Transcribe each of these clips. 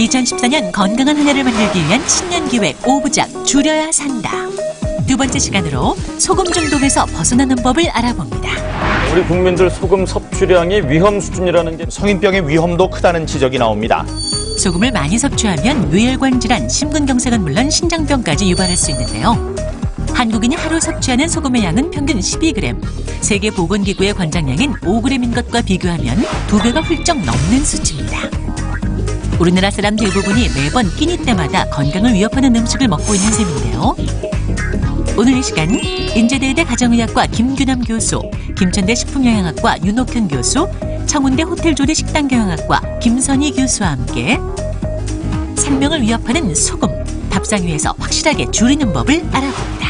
2014년 건강한 한 해를 만들기 위한 신년기획 5부작 줄여야 산다. 두 번째 시간으로 소금 중독에서 벗어나는 법을 알아봅니다. 우리 국민들 소금 섭취량이 위험 수준이라는 게 성인병의 위험도 크다는 지적이 나옵니다. 소금을 많이 섭취하면 뇌혈관 질환, 심근경색은 물론 신장병까지 유발할 수 있는데요. 한국인이 하루 섭취하는 소금의 양은 평균 12g, 세계보건기구의 권장량인 5g인 것과 비교하면 2배가 훌쩍 넘는 수치입니다. 우리나라 사람 대부분이 매번 끼니 때마다 건강을 위협하는 음식을 먹고 있는 셈인데요. 오늘 이 시간 인제대의대 가정의학과 김규남 교수, 김천대 식품영양학과 윤옥현 교수, 청운대 호텔조리 식단경영학과 김선희 교수와 함께 생명을 위협하는 소금, 밥상 위에서 확실하게 줄이는 법을 알아봅니다.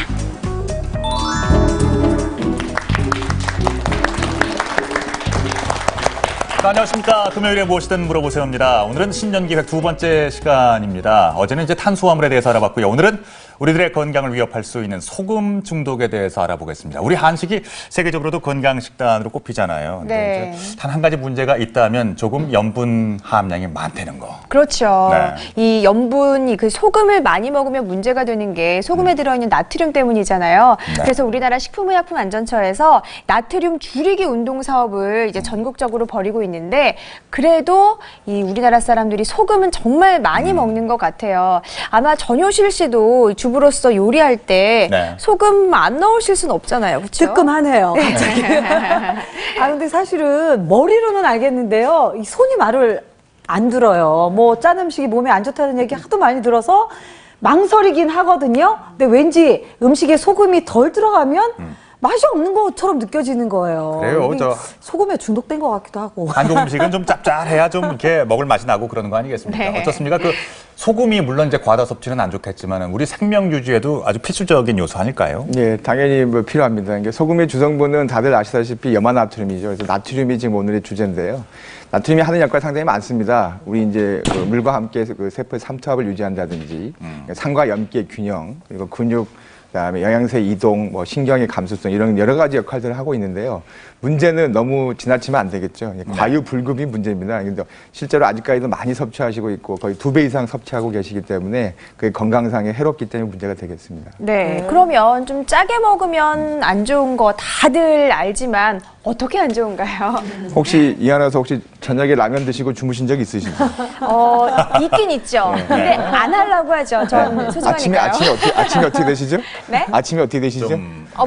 안녕하십니까. 금요일에 무엇이든 물어보세요입니다. 오늘은 신년기획 두 번째 시간입니다. 어제는 이제 탄수화물에 대해서 알아봤고요. 오늘은 우리들의 건강을 위협할 수 있는 소금 중독에 대해서 알아보겠습니다. 우리 한식이 세계적으로도 건강 식단으로 꼽히잖아요. 근데 네. 단 한 가지 문제가 있다면 조금 염분 함량이 많다는 거. 그렇죠. 네. 이 염분이 그 소금을 많이 먹으면 문제가 되는 게 소금에 들어있는 나트륨 때문이잖아요. 네. 그래서 우리나라 식품의약품안전처에서 나트륨 줄이기 운동 사업을 이제 전국적으로 벌이고 있는데 그래도 이 우리나라 사람들이 소금은 정말 많이 먹는 것 같아요. 아마 전효실 씨도 주부로서 요리할 때 네. 소금 안 넣으실 수는 없잖아요. 그렇죠? 뜨끔하네요. 갑자기. 아 근데 사실은 머리로는 알겠는데요. 이 손이 말을 안 들어요. 뭐 짠 음식이 몸에 안 좋다는 얘기 하도 많이 들어서 망설이긴 하거든요. 근데 왠지 음식에 소금이 덜 들어가면 맛이 없는 것처럼 느껴지는 거예요. 그래요. 이게 소금에 중독된 것 같기도 하고. 한국 음식은 좀 짭짤해야 좀 이렇게 먹을 맛이 나고 그러는 거 아니겠습니까? 네. 어떻습니까? 그 소금이 물론 이제 과다 섭취는 안 좋겠지만 우리 생명 유지에도 아주 필수적인 요소 아닐까요? 예, 당연히 뭐 필요합니다. 이게 소금의 주성분은 다들 아시다시피 염화나트륨이죠. 그래서 나트륨이 지금 오늘의 주제인데요. 나트륨이 하는 역할이 상당히 많습니다. 우리 이제 그 물과 함께 그 세포의 삼투압을 유지한다든지, 산과 염기의 균형, 그리고 근육, 그다음에 영양소 이동, 뭐 신경의 감수성 이런 여러 가지 역할들을 하고 있는데요. 문제는 너무 지나치면 안 되겠죠. 과유불급이 문제입니다. 근데 실제로 아직까지도 많이 섭취하시고 있고 거의 2배 이상 섭취하고 계시기 때문에 그게 건강상에 해롭기 때문에 문제가 되겠습니다. 네, 그러면 좀 짜게 먹으면 안 좋은 거 다들 알지만 어떻게 안 좋은가요? 혹시 이 안에서 혹시 저녁에 라면 드시고 주무신 적 있으신가요? 있긴 있죠. 근데 안 하려고 하죠. 전 소중하니까요. 아침에 어떻게 되시죠? 네? 아침에 어떻게 되시죠?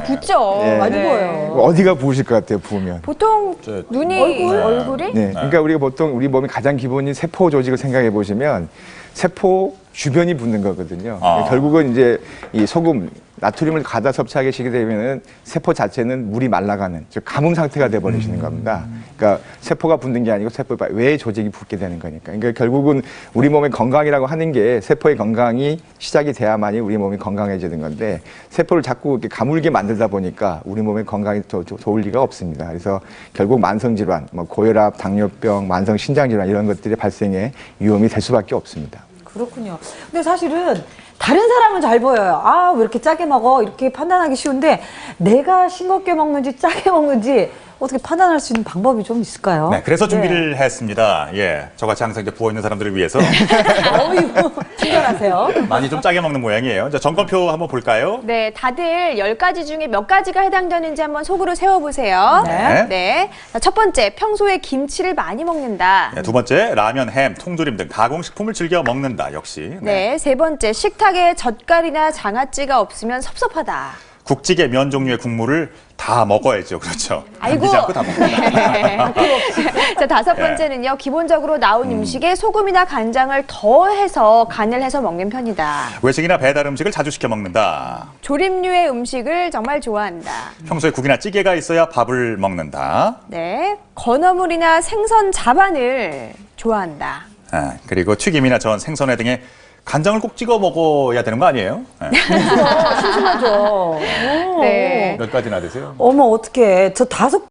붓죠. 네. 많이 보여요. 어디가 부으실 것 같아요, 부으면? 보통 눈이 얼굴이? 네. 그러니까 우리가 보통 우리 몸의 가장 기본인 세포 조직을 생각해 보시면 세포 주변이 붓는 거거든요. 결국은 이제 이 소금, 나트륨을 가다 섭취하게 시게 되면은 세포 자체는 물이 말라가는, 즉 가뭄 상태가 돼 버리시는 겁니다. 그러니까 세포가 붓는 게 아니고 세포 외의 조직이 붓게 되는 거니까. 그러니까 결국은 우리 몸의 건강이라고 하는 게 세포의 건강이 시작이 돼야만이 우리 몸이 건강해지는 건데 세포를 자꾸 이렇게 가물게 만들다 보니까 우리 몸의 건강이 더 좋을 리가 없습니다. 그래서 결국 만성 질환, 뭐 고혈압, 당뇨병, 만성 신장 질환 이런 것들이 발생에 위험이 될 수밖에 없습니다. 그렇군요. 근데 사실은 다른 사람은 잘 보여요. 아, 왜 이렇게 짜게 먹어? 이렇게 판단하기 쉬운데 내가 싱겁게 먹는지 짜게 먹는지 어떻게 판단할 수 있는 방법이 좀 있을까요? 네, 그래서 준비를 했습니다. 예, 저같이 항상 이제 부어 있는 사람들을 위해서 어이구, 친절하세요. 많이 좀 짜게 먹는 모양이에요. 자, 점검표 한번 볼까요? 네, 다들 10가지 중에 몇 가지가 해당되는지 한번 속으로 세워보세요. 네. 네. 자, 첫 번째, 평소에 김치를 많이 먹는다. 네, 두 번째, 라면, 햄, 통조림 등 가공식품을 즐겨 먹는다. 역시. 네. 세 번째, 식탁에 젓갈이나 장아찌가 없으면 섭섭하다. 국찌개, 면 종류의 국물을 다 먹어야죠. 그렇죠. 아이고. 남기지 않고 다 먹는다. 자, 다섯 번째는요, 기본적으로 나온 음식에 소금이나 간장을 더해서 간을 해서 먹는 편이다. 외식이나 배달 음식을 자주 시켜 먹는다. 조림류의 음식을 정말 좋아한다. 평소에 국이나 찌개가 있어야 밥을 먹는다. 네. 건어물이나 생선 자반을 좋아한다. 아, 그리고 튀김이나 전, 생선회 등에 간장을 꼭 찍어 먹어야 되는 거 아니에요? 네. 심심하죠. 네. 몇 가지나 되세요? 어머, 어떡해. 저 5